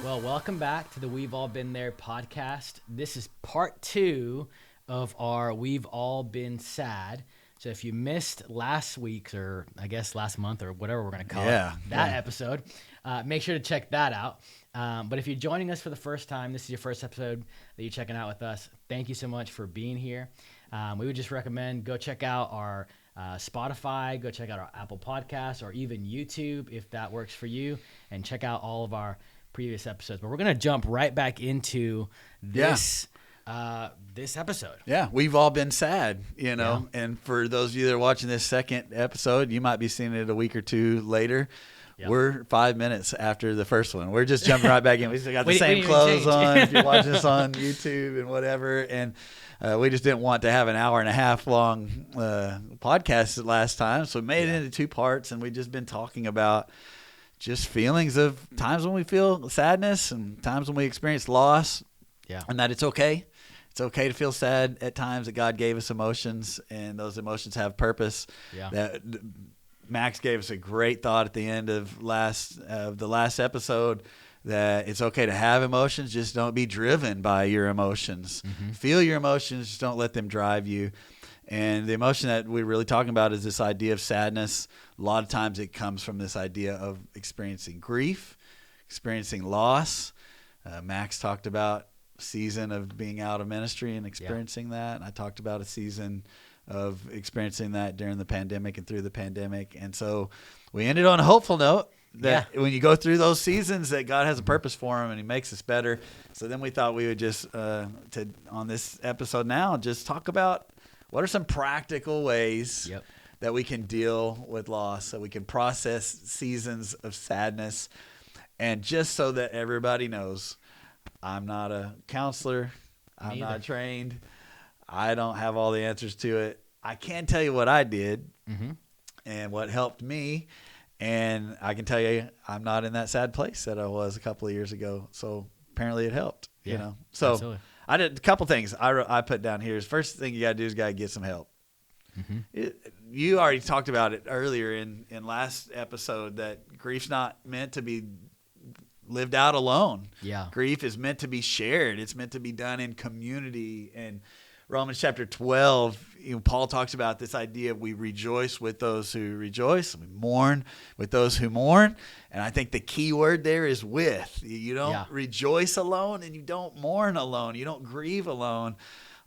Well, welcome back to the We've All Been There podcast. This is part 2 of our We've All Been Sad. So if you missed last week's, or I guess last month, or whatever we're going to call it, that episode, make sure to check that out. But if you're joining us for the first time, this is your first episode that you're checking out with us, thank you so much for being here. We would just recommend go check out our Spotify, go check out our Apple Podcasts, or even YouTube if that works for you, and check out all of our previous episodes. But we're going to jump right back into this this episode. Yeah, we've all been sad, you know. Yeah. And for those of you that are watching this second episode, you might be seeing it a week or two later. Yep. We're 5 minutes after the first one. We're just jumping right back in. We still got the same clothes on if you're watching us on YouTube and whatever. And we just didn't want to have an hour and a half long podcast last time. So we made it into 2 parts, and we've just been talking about just feelings of times when we feel sadness and times when we experience loss. Yeah. And that it's okay. It's okay to feel sad at times, that God gave us emotions, and those emotions have purpose. Yeah. That Max gave us a great thought at the end of the last episode, that it's okay to have emotions, just don't be driven by your emotions. Mm-hmm. Feel your emotions, just don't let them drive you. And the emotion that we're really talking about is this idea of sadness. A lot of times it comes from this idea of experiencing grief, experiencing loss. Max talked about a season of being out of ministry and experiencing that. And I talked about a season of experiencing that during the pandemic and through the pandemic. And so we ended on a hopeful note that when you go through those seasons, that God has a purpose for them and he makes us better. So then we thought we would just, on this episode now, just talk about what are some practical ways that we can deal with loss, so we can process seasons of sadness. And just so that everybody knows, I'm not a counselor. I'm not trained. I don't have all the answers to it. I can tell you what I did and what helped me. And I can tell you I'm not in that sad place that I was a couple of years ago. So apparently it helped, you know. So absolutely. I did a couple things I put down here. First thing you got to do is got to get some help. Mm-hmm. You already talked about it earlier in last episode, that grief's not meant to be lived out alone. Yeah. Grief is meant to be shared. It's meant to be done in community. And Romans chapter 12, Paul talks about this idea of we rejoice with those who rejoice, we mourn with those who mourn. And I think the key word there is with. You don't rejoice alone, and you don't mourn alone. You don't grieve alone.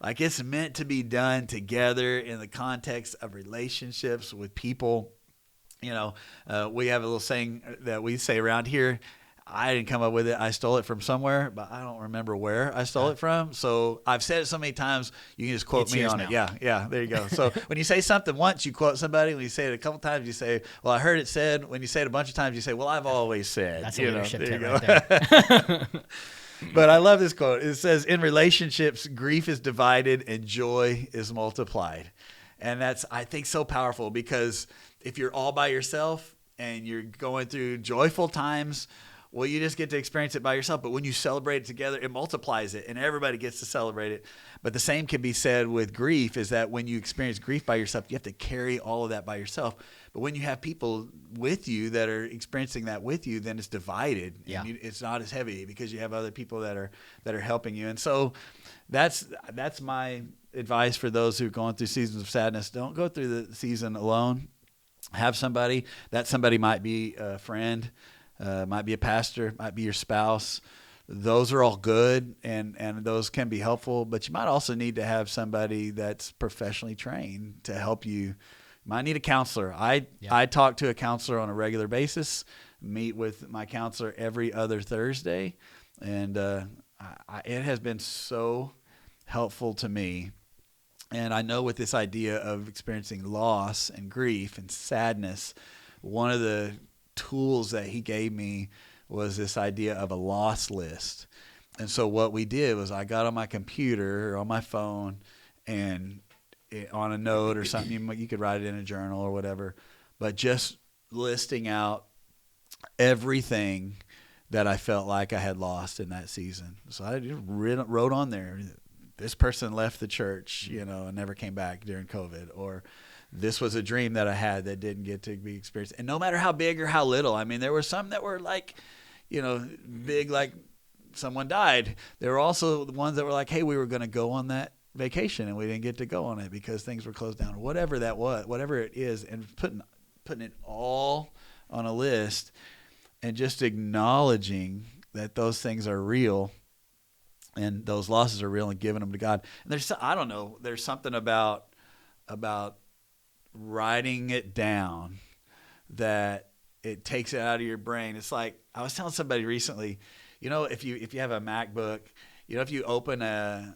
Like, it's meant to be done together in the context of relationships with people. You know, we have a little saying that we say around here. I didn't come up with it. I stole it from somewhere, but I don't remember where I stole it from. So I've said it so many times, you can just quote me on it. Yeah, there you go. So when you say something once, you quote somebody. When you say it a couple times, you say, well, I heard it said. When you say it a bunch of times, you say, well, I've always said. That's a leadership tip right there. But I love this quote. It says, in relationships, grief is divided and joy is multiplied. And that's, I think, so powerful, because if you're all by yourself and you're going through joyful times, well, you just get to experience it by yourself. But when you celebrate it together, it multiplies it, and everybody gets to celebrate it. But the same can be said with grief, is that when you experience grief by yourself, you have to carry all of that by yourself. But when you have people with you that are experiencing that with you, then it's divided. Yeah. And it's not as heavy because you have other people that are helping you. And so that's my advice for those who are going through seasons of sadness. Don't go through the season alone. Have somebody. That somebody might be a friend. Might be a pastor, might be your spouse. Those are all good, and those can be helpful, but you might also need to have somebody that's professionally trained to help you. You might need a counselor. I talk to a counselor on a regular basis, meet with my counselor every other Thursday, and it has been so helpful to me. And I know with this idea of experiencing loss and grief and sadness, one of the tools that he gave me was this idea of a loss list. And so what we did was I got on my computer or on my phone, and on a note or something, you could write it in a journal or whatever, but just listing out everything that I felt like I had lost in that season. So I just wrote on there, this person left the church, and never came back during COVID, or this was a dream that I had that didn't get to be experienced. And no matter how big or how little, I mean, there were some that were like, big, like someone died. There were also the ones that were like, hey, we were going to go on that vacation and we didn't get to go on it because things were closed down, or whatever that was, whatever it is, and putting it all on a list and just acknowledging that those things are real and those losses are real and giving them to God. And there's something about writing it down that it takes it out of your brain. It's like I was telling somebody recently, if you have a MacBook, if you open an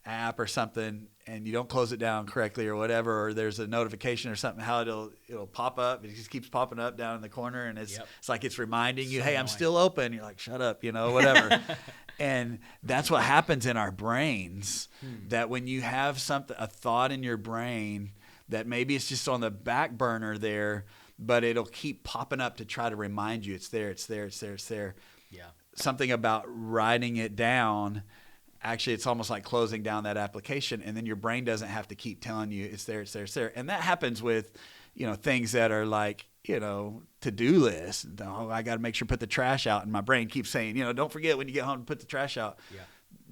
app or something and you don't close it down correctly or whatever, or there's a notification or something, how it'll pop up. It just keeps popping up down in the corner, and it's like it's reminding you, hey, I'm still open. You're like, shut up, whatever. And that's what happens in our brains, that when you have a thought in your brain that maybe it's just on the back burner there, but it'll keep popping up to try to remind you it's there, it's there, it's there, it's there. Yeah. Something about writing it down, actually it's almost like closing down that application, and then your brain doesn't have to keep telling you it's there, it's there, it's there. And that happens with, things that are like, to-do lists. Oh, I got to make sure to put the trash out, and my brain keeps saying, don't forget when you get home to put the trash out. Yeah.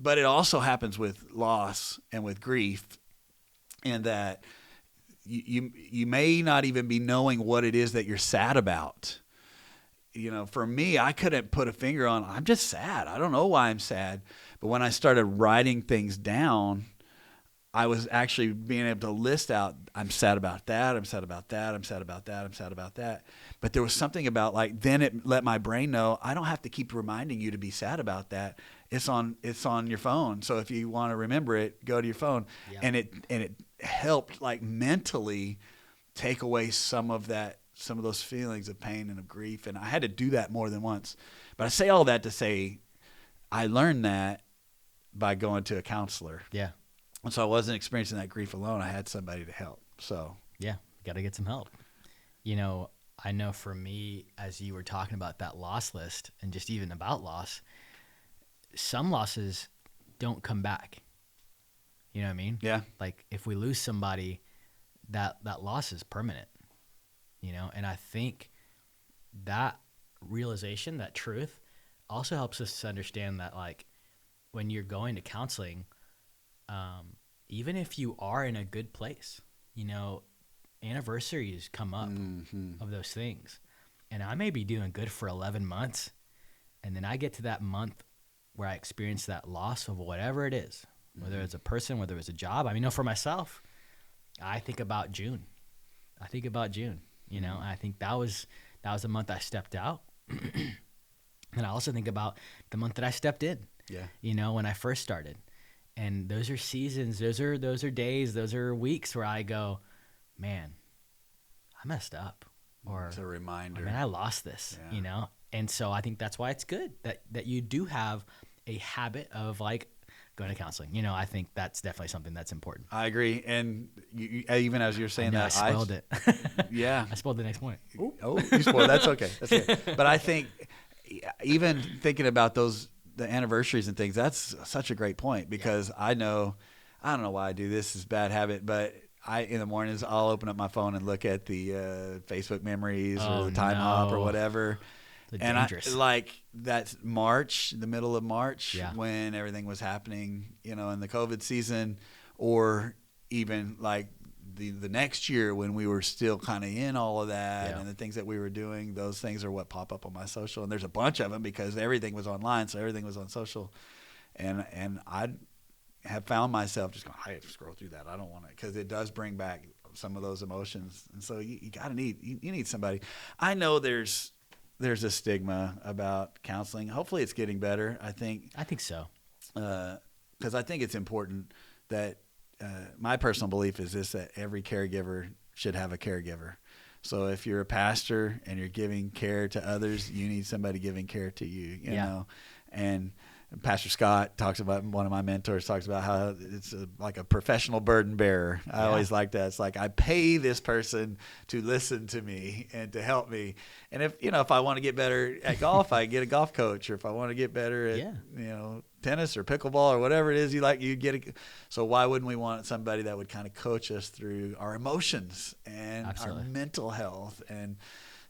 But it also happens with loss and with grief, in that you may not even be knowing what it is that you're sad about. For me, I couldn't put a finger on, I'm just sad. I don't know why I'm sad. But when I started writing things down, I was actually being able to list out, I'm sad about that, I'm sad about that, I'm sad about that, I'm sad about that. But there was something about, like, then it let my brain know, I don't have to keep reminding you to be sad about that. It's on your phone. So if you want to remember it, go to your phone. Yeah. And it helped, like, mentally take away some of those feelings of pain and of grief. And I had to do that more than once. But I say all that to say I learned that by going to a counselor. Yeah. And so I wasn't experiencing that grief alone. I had somebody to help. So yeah, got to get some help. I know for me, as you were talking about that loss list and just even about loss, some losses don't come back. You know what I mean? Yeah. Like if we lose somebody, that loss is permanent. And I think that realization, that truth, also helps us to understand that, like, when you're going to counseling, even if you are in a good place, anniversaries come up of those things. And I may be doing good for 11 months, and then I get to that month where I experience that loss of whatever it is, whether it's a person, whether it's a job. I mean, for myself, I think about June. I think that was the month I stepped out. And I also think about the month that I stepped in. Yeah. When I first started. And those are seasons, those are days, those are weeks where I go, man, I messed up. Or it's a reminder. Man, I lost this, And so I think that's why it's good that you do have a habit of, like, going to counseling. I think that's definitely something that's important. I agree. And even as you're saying that, I spoiled it. Yeah. I spoiled the next point. Oh, you spoiled. That's okay. That's okay. But I think even thinking about the anniversaries and things, that's such a great point, because I don't know why I do this. It's a bad habit, but in the mornings, I'll open up my phone and look at the Facebook memories or the time hop or whatever. And that's March, the middle of March, when everything was happening, in the COVID season, or even like the next year when we were still kind of in all of that and the things that we were doing. Those things are what pop up on my social, and there's a bunch of them because everything was online, so everything was on social. And I have found myself just going, I have to scroll through that. I don't want to, because it does bring back some of those emotions. And so you need somebody. I know there's a stigma about counseling. Hopefully it's getting better. I think so. Because I think it's important that my personal belief is this, that every caregiver should have a caregiver. So if you're a pastor and you're giving care to others, you need somebody giving care to you, you know. And Pastor Scott talks about, one of my mentors talks about how it's like a professional burden bearer. I always like that. It's like I pay this person to listen to me and to help me. And if I want to get better at golf, I get a golf coach. Or if I want to get better at tennis or pickleball or whatever it is you like, you get it. So why wouldn't we want somebody that would kind of coach us through our emotions and our mental health? And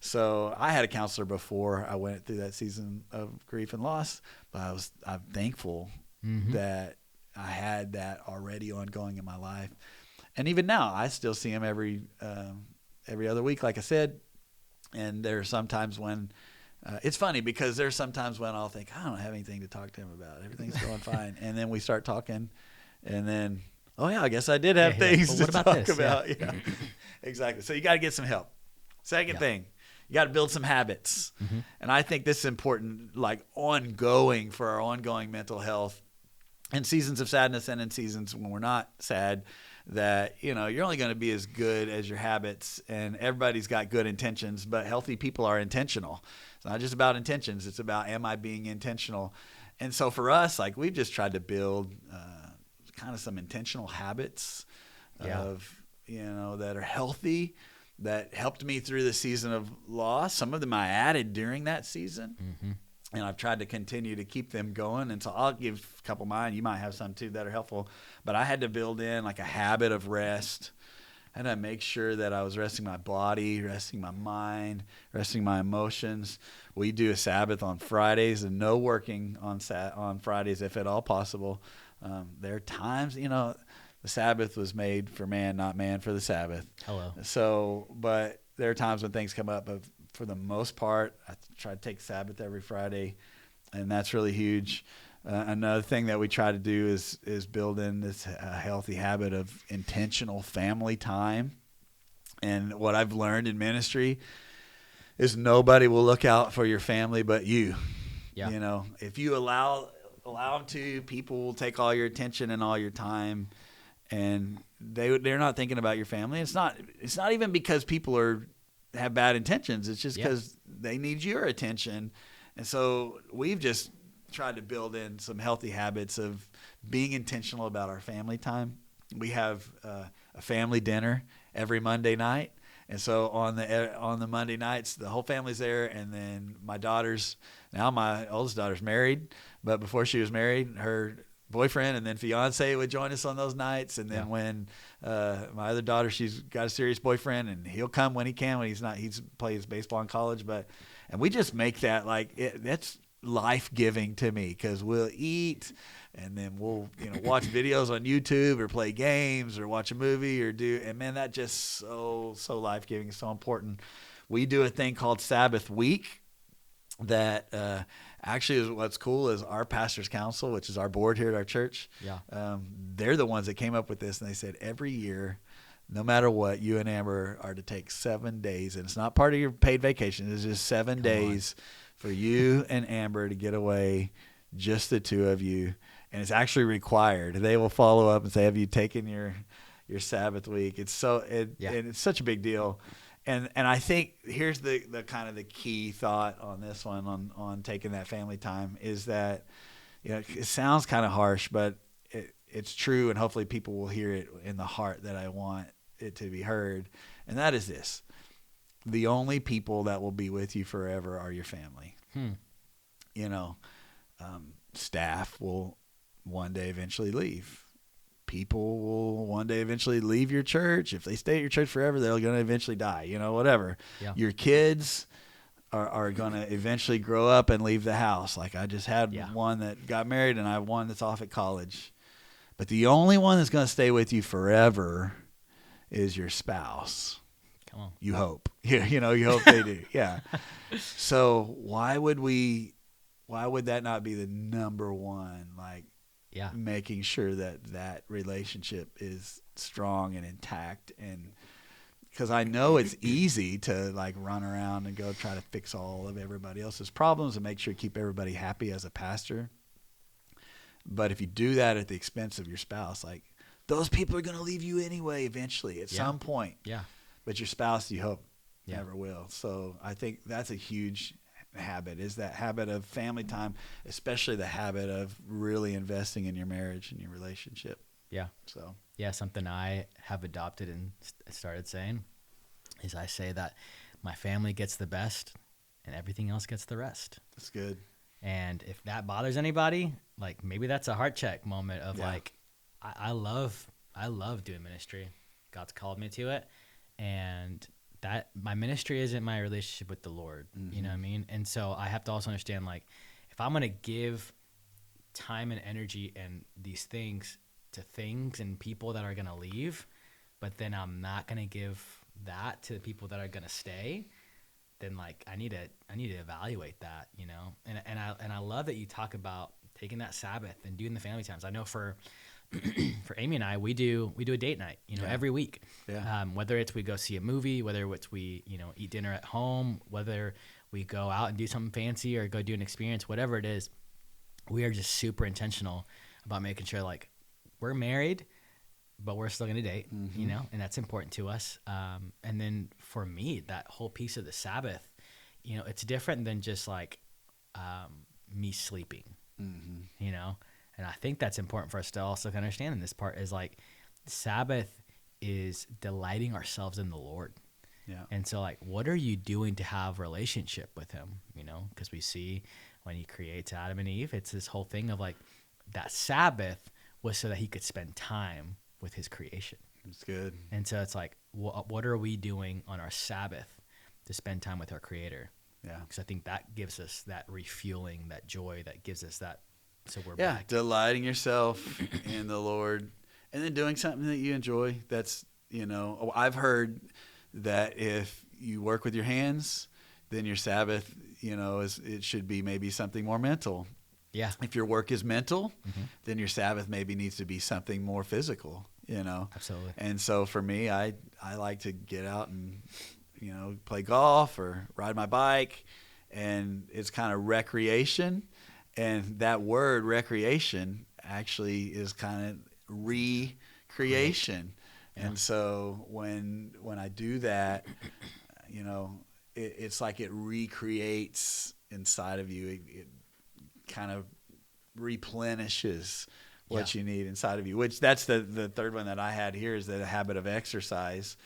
So I had a counselor before I went through that season of grief and loss, but I'm thankful that I had that already ongoing in my life. And even now, I still see him every other week, like I said. And there are some times when it's funny because there's sometimes when I'll think, I don't have anything to talk to him about. Everything's going fine. And then we start talking, and then, oh, yeah, I guess I did have things to talk about. Yeah. Exactly. So you got to get some help. Second thing, you got to build some habits. And I think this is important, like ongoing for our ongoing mental health in seasons of sadness and in seasons when we're not sad, that, you know, you're only going to be as good as your habits, and everybody's got good intentions, but healthy people are intentional. It's not just about intentions. It's about, am I being intentional? And so for us, like, we've just tried to build kind of some intentional habits of, you know, that are healthy, that helped me through the season of loss. Some of them I added during that season. And I've tried to continue to keep them going. And so I'll give a couple of mine. You might have some too that are helpful. But I had to build in like a habit of rest. I had to make sure that I was resting my body, resting my mind, resting my emotions. We do a Sabbath on Fridays and no working on Fridays if at all possible. There are times, you know, the Sabbath was made for man, not man for the Sabbath. Hello. So, but there are times when things come up. But for the most part, I try to take Sabbath every Friday, and that's really huge. Another thing that we try to do is build in this healthy habit of intentional family time. And what I've learned in ministry is nobody will look out for your family but you. Yeah. You know, if you allow them to, people will take all your attention and all your time, and they're not thinking about your family. It's not even because people have bad intentions. It's just because they need your attention. And so we've just tried to build in some healthy habits of being intentional about our family time. We have a family dinner every Monday night. And so on the Monday nights, the whole family's there. And then my oldest daughter's married, but before she was married, her boyfriend and then fiance would join us on those nights. And then when my other daughter, she's got a serious boyfriend, and he'll come when he can, when he's plays baseball in college. And we just make that that's life-giving to me, because we'll eat and then we'll, you know, watch videos on YouTube or play games or watch a movie and man, that just so life-giving, so important. We do a thing called Sabbath Week that actually is what's cool is our pastor's council, which is our board here at our church. They're the ones that came up with this, and they said every year, no matter what, you and Amber are to take 7 days, and it's not part of your paid vacation. It's just 7 days for you and Amber to get away, just the two of you. And it's actually required. They will follow up and say, have you taken your Sabbath week? And it's such a big deal. And I think here's the kind of the key thought on this one, on taking that family time, is that, you know, it sounds kind of harsh, but it's true, and hopefully people will hear it in the heart that I want it to be heard. And that is this: the only people that will be with you forever are your family. You know, staff will one day eventually leave. People will one day eventually leave your church. If they stay at your church forever, they're going to eventually die, you know, whatever. Your kids are going to eventually grow up and leave the house. Like, I just had one that got married, and I have one that's off at college. But the only one that's going to stay with you forever is your spouse. Come on. You hope. You know, you hope they do. Yeah. So why would that not be the number one, like, making sure that relationship is strong and intact? And because I know it's easy to like run around and go try to fix all of everybody else's problems and make sure to keep everybody happy as a pastor. But if you do that at the expense of your spouse, like, those people are going to leave you anyway eventually at some point. But your spouse, you hope, never will. So I think that's a huge habit, is that habit of family time, especially the habit of really investing in your marriage and your relationship. So something I have adopted and started saying is, I say that my family gets the best and everything else gets the rest. That's good. And if that bothers anybody, like, maybe that's a heart check moment of like, I love doing ministry. God's called me to it. And that my ministry isn't my relationship with the Lord. You know what I mean? And so I have to also understand, like, if I'm going to give time and energy and these things to things and people that are going to leave, but then I'm not going to give that to the people that are going to stay, then like I need to evaluate that, you know? And I love that you talk about taking that Sabbath and doing the family times. I know for Amy and I, we do a date night, you know, every week. Yeah. Whether it's we go see a movie, whether it's we, you know, eat dinner at home, whether we go out and do something fancy or go do an experience, whatever it is, we are just super intentional about making sure like we're married, but we're still going to date, you know, and that's important to us. And then for me, that whole piece of the Sabbath, you know, it's different than just like me sleeping, you know, and I think that's important for us to also understand in this part is like Sabbath is delighting ourselves in the Lord. Yeah. And so like, what are you doing to have a relationship with him? You know, because we see when he creates Adam and Eve, it's this whole thing of like that Sabbath was so that he could spend time with his creation. It's good. And so it's like, what are we doing on our Sabbath to spend time with our Creator? Yeah. Because I think that gives us that refueling, that joy, that gives us that. So we're back. Delighting yourself in the Lord, and then doing something that you enjoy. That's, you know, I've heard that if you work with your hands, then your Sabbath, you know, it should be maybe something more mental. Yeah. If your work is mental, then your Sabbath maybe needs to be something more physical, you know. Absolutely. And so for me, I like to get out and, you know, play golf or ride my bike, and it's kind of recreation. And that word recreation actually is kind of recreation. Yeah. And so when I do that, you know, it's like it recreates inside of you. It kind of replenishes what you need inside of you, which that's the third one that I had here is the habit of exercise.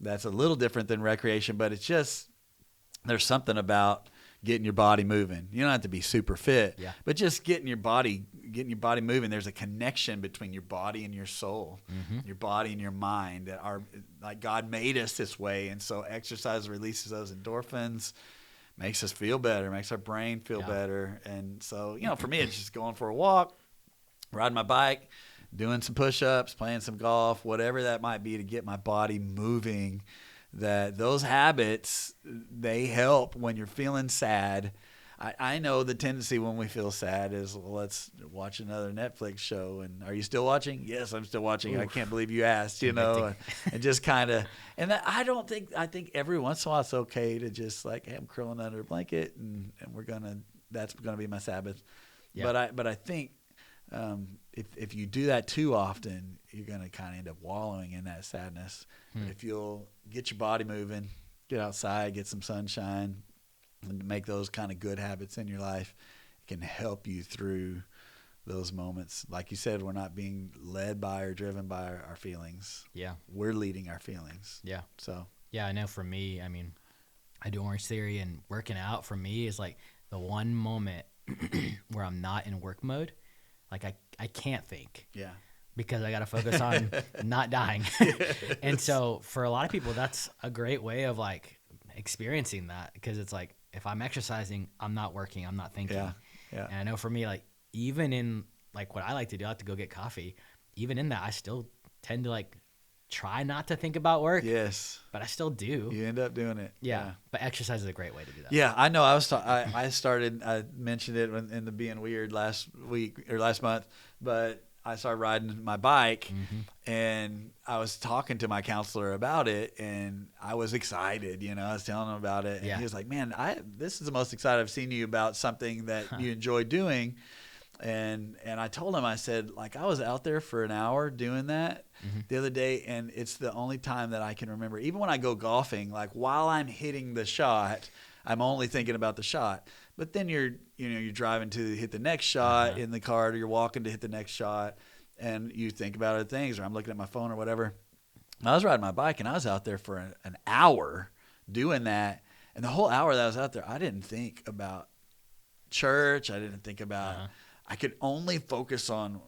That's a little different than recreation, but it's just there's something about getting your body moving. You don't have to be super fit, but just getting your body moving. There's a connection between your body and your soul, your body and your mind that are like God made us this way. And so exercise releases those endorphins, makes us feel better, makes our brain feel better. And so, you know, for me, it's just going for a walk, riding my bike, doing some push-ups, playing some golf, whatever that might be to get my body moving. That those habits, they help when you're feeling sad. I know the tendency when we feel sad is, well, let's watch another Netflix show. And are you still watching? Yes, I'm still watching. Oof. I can't believe you asked, you know, and just kind of, and that, I think every once in a while it's okay to just like, hey, I'm curling under a blanket and that's going to be my Sabbath. Yeah. But I think if you do that too often, you're going to kind of end up wallowing in that sadness. But if you'll get your body moving, get outside, get some sunshine, and make those kind of good habits in your life, it can help you through those moments. Like you said, we're not being led by or driven by our feelings. Yeah. We're leading our feelings. Yeah. So. Yeah, I know for me, I mean, I do Orange Theory, and working out for me is like the one moment where I'm not in work mode. Like I can't think. Yeah. Because I got to focus on not dying. And so for a lot of people, that's a great way of like experiencing that, because it's like, if I'm exercising, I'm not working, I'm not thinking. Yeah. Yeah. And I know for me, like even in like what I like to do, I like to go get coffee. Even in that, I still tend to like try not to think about work. Yes. But I still do. You end up doing it. Yeah. But exercise is a great way to do that. Yeah, I know. I mentioned it in the Being Weird last week or last month, but I started riding my bike, and I was talking to my counselor about it, and I was excited. You know, I was telling him about it, and he was like, "Man, this is the most excited I've seen you about something that you enjoy doing." And I told him, I said, like, I was out there for an hour doing that the other day, and it's the only time that I can remember. Even when I go golfing, like while I'm hitting the shot, I'm only thinking about the shot. But then you're driving to hit the next shot in the car, or you're walking to hit the next shot, and you think about other things, or I'm looking at my phone or whatever. I was riding my bike, and I was out there for an hour doing that. And the whole hour that I was out there, I didn't think about church. I didn't think about I could only focus on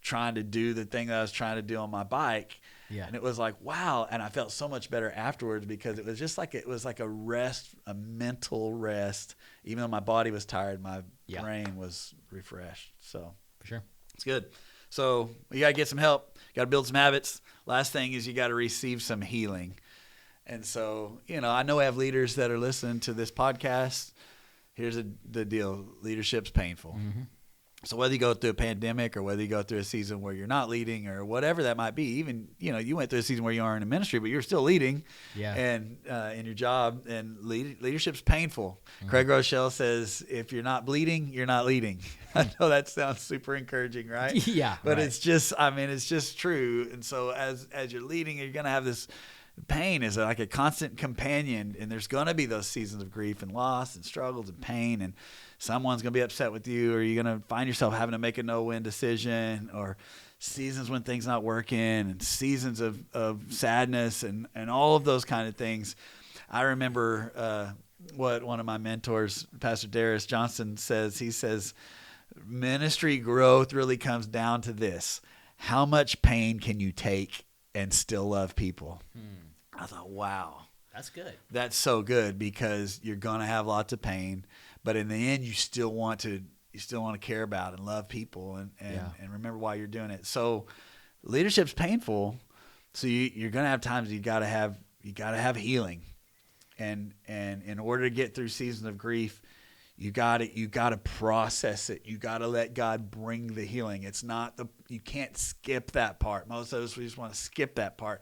trying to do the thing that I was trying to do on my bike. Yeah. And it was like, wow. And I felt so much better afterwards because it was just like, it was like a rest, a mental rest. Even though my body was tired, my brain was refreshed. So for sure. It's good. So you got to get some help. Got to build some habits. Last thing is you got to receive some healing. And so, I know I have leaders that are listening to this podcast. Here's the deal. Leadership's painful. Mm-hmm. So whether you go through a pandemic or whether you go through a season where you're not leading or whatever that might be, even, you went through a season where you aren't in ministry, but you're still leading and in your job, and leadership's painful. Mm-hmm. Craig Rochelle says, if you're not bleeding, you're not leading. I know that sounds super encouraging, right? Yeah. But it's just true. And so as you're leading, you're going to have this pain is like a constant companion, and there's going to be those seasons of grief and loss and struggles and pain, and someone's going to be upset with you, or you're going to find yourself having to make a no-win decision, or seasons when things not working, and seasons of sadness and all of those kind of things. I remember what one of my mentors, Pastor Darius Johnson, says. He says, ministry growth really comes down to this: how much pain can you take and still love people? I thought, wow. That's good. That's so good, because you're going to have lots of pain, but in the end, you still want to care about and love people and remember why you're doing it. So leadership's painful. So you're going to have times you got to have healing. And in order to get through seasons of grief, you got to process it. You got to let God bring the healing. You can't skip that part. Most of us, we just want to skip that part.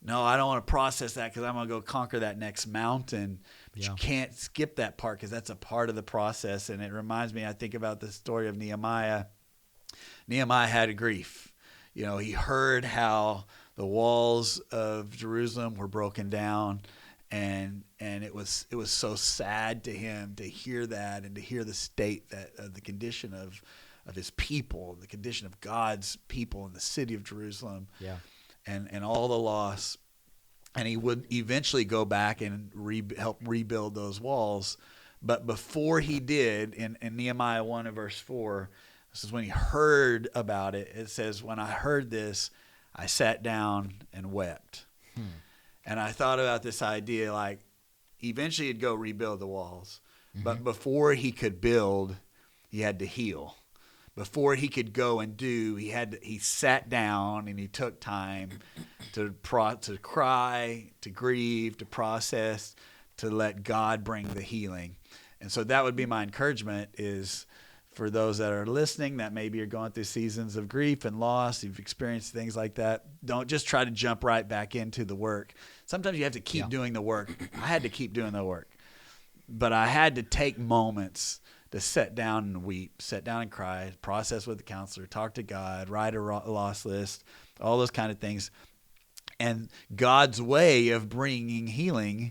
No, I don't want to process that because I'm going to go conquer that next mountain. But you can't skip that part because that's a part of the process. And it reminds me, I think about the story of Nehemiah. Nehemiah had a grief. He heard how the walls of Jerusalem were broken down. And it was so sad to him to hear that, and to hear the state the condition of his people, the condition of God's people in the city of Jerusalem. Yeah. And all the loss. And he would eventually go back and help rebuild those walls. But before he did, in Nehemiah 1 and verse 4, this is when he heard about it. It says, when I heard this, I sat down and wept. And I thought about this idea, like, eventually he'd go rebuild the walls. Mm-hmm. But before he could build, he had to heal. Before he could go and do, he sat down and he took time to cry, to grieve, to process, to let God bring the healing. And so that would be my encouragement, is for those that are listening that maybe you're going through seasons of grief and loss, you've experienced things like that, don't just try to jump right back into the work. Sometimes you have to keep doing the work. I had to keep doing the work. But I had to take moments to sit down and weep, sit down and cry, process with the counselor, talk to God, write a loss list, all those kind of things. And God's way of bringing healing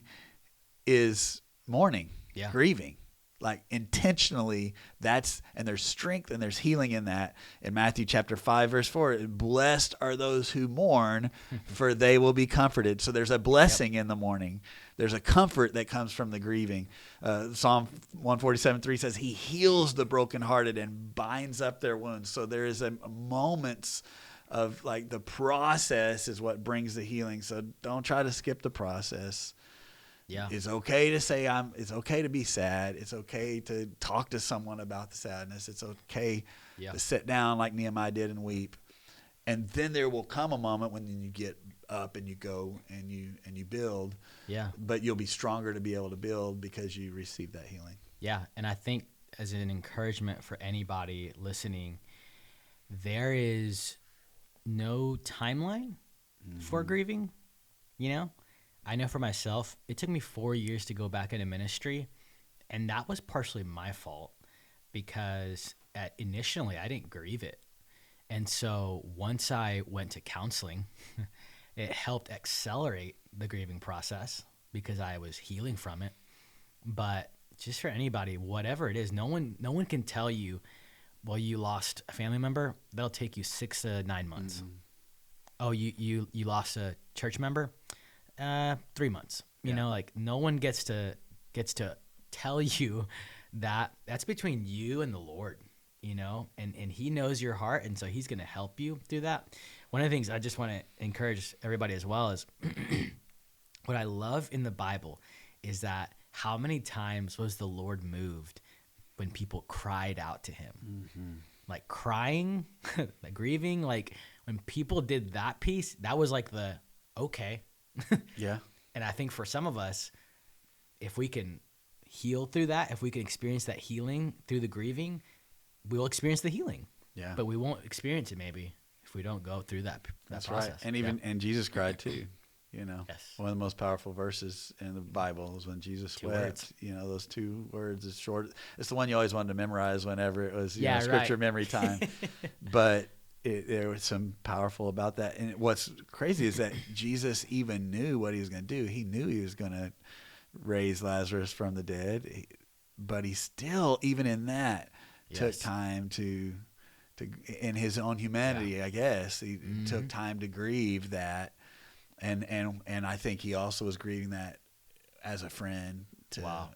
is mourning, grieving. Like intentionally, and there's strength and there's healing in that. In Matthew chapter 5, verse 4, blessed are those who mourn, for they will be comforted. So there's a blessing in the mourning. There's a comfort that comes from the grieving. Psalm 147:3 says he heals the brokenhearted and binds up their wounds. So there is a moments of, like, the process is what brings the healing. So don't try to skip the process. Yeah. It's okay to say it's okay to be sad. It's okay to talk to someone about the sadness. It's okay to sit down like Nehemiah did and weep. And then there will come a moment when you get up and you go and you build. Yeah. But you'll be stronger to be able to build because you received that healing. Yeah. And I think, as an encouragement for anybody listening, there is no timeline for grieving, I know for myself, it took me 4 years to go back into ministry, and that was partially my fault because initially I didn't grieve it. And so once I went to counseling, it helped accelerate the grieving process because I was healing from it. But just for anybody, whatever it is, no one can tell you, well, you lost a family member, that'll take you 6 to 9 months. Mm-hmm. Oh, you lost a church member? 3 months. Like, no one gets to tell you that. That's between you and the Lord, and he knows your heart, and so he's going to help you through that. One of the things I just want to encourage everybody as well is what I love in the Bible is that how many times was the Lord moved when people cried out to him? Mm-hmm. Like crying, like grieving, like when people did that piece, that was like the okay. Yeah. And I think for some of us, if we can heal through that, if we can experience that healing through the grieving, we'll experience the healing. Yeah. But we won't experience it maybe if we don't go through that That's process. Right. And even and Jesus cried too. You know, yes. One of the most powerful verses in the Bible is when Jesus wept. You know, those 2 words is short. It's the one you always wanted to memorize whenever it was scripture memory time. But there was some powerful about that. And what's crazy is that Jesus even knew what he was going to do. He knew he was going to raise Lazarus from the dead, but he still, even in that, took time to in his own humanity, I guess, he took time to grieve that. And I think he also was grieving that as a friend to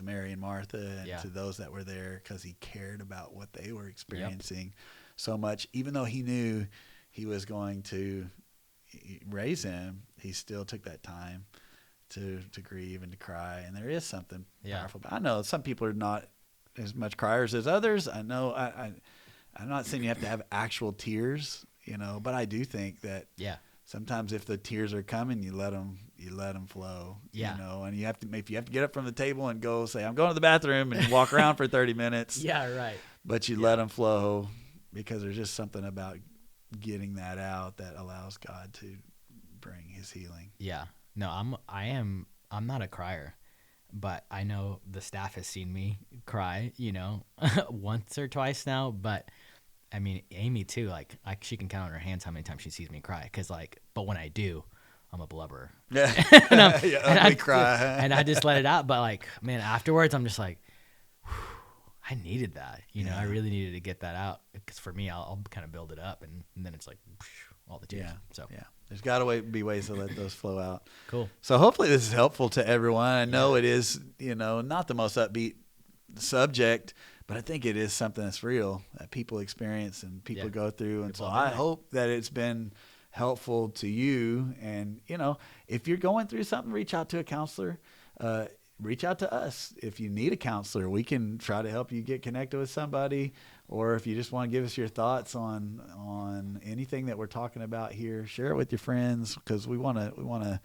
Mary and Martha and to those that were there, because he cared about what they were experiencing so much. Even though he knew he was going to raise him, he still took that time to grieve and to cry. And there is something powerful. But I know some people are not as much criers as others. I know I'm not saying you have to have actual tears, but I do think that sometimes if the tears are coming, you let them flow, and if you have to get up from the table and go say, I'm going to the bathroom, and walk around for 30 minutes. Yeah, right. But you let them flow, because there's just something about getting that out that allows God to bring his healing. Yeah. No, I'm not a crier, but I know the staff has seen me cry, once or twice now, but I mean, Amy too, she can count on her hands how many times she sees me cry. But when I do, I'm a blubberer. Yeah. I cry. And I just let it out. But man, afterwards, I'm just like, I needed that. I really needed to get that out, because for me, I'll kind of build it up, and then it's like all the tears. So there's got to be ways to let those flow out. Cool. So hopefully this is helpful to everyone. I know it is, not the most upbeat subject, but I think it is something that's real that people experience and people go through. And so I hope that it's been helpful to you. And, if you're going through something, reach out to a counselor. Reach out to us. If you need a counselor, we can try to help you get connected with somebody. Or if you just want to give us your thoughts on anything that we're talking about here, share it with your friends, because we want to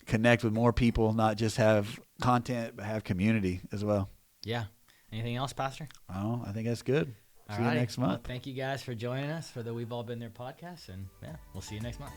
connect with more people, not just have content, but have community as well. Yeah. Anything else, Pastor? Oh, I think that's good. See you next month. Well, thank you guys for joining us for the We've All Been There podcast, and we'll see you next month.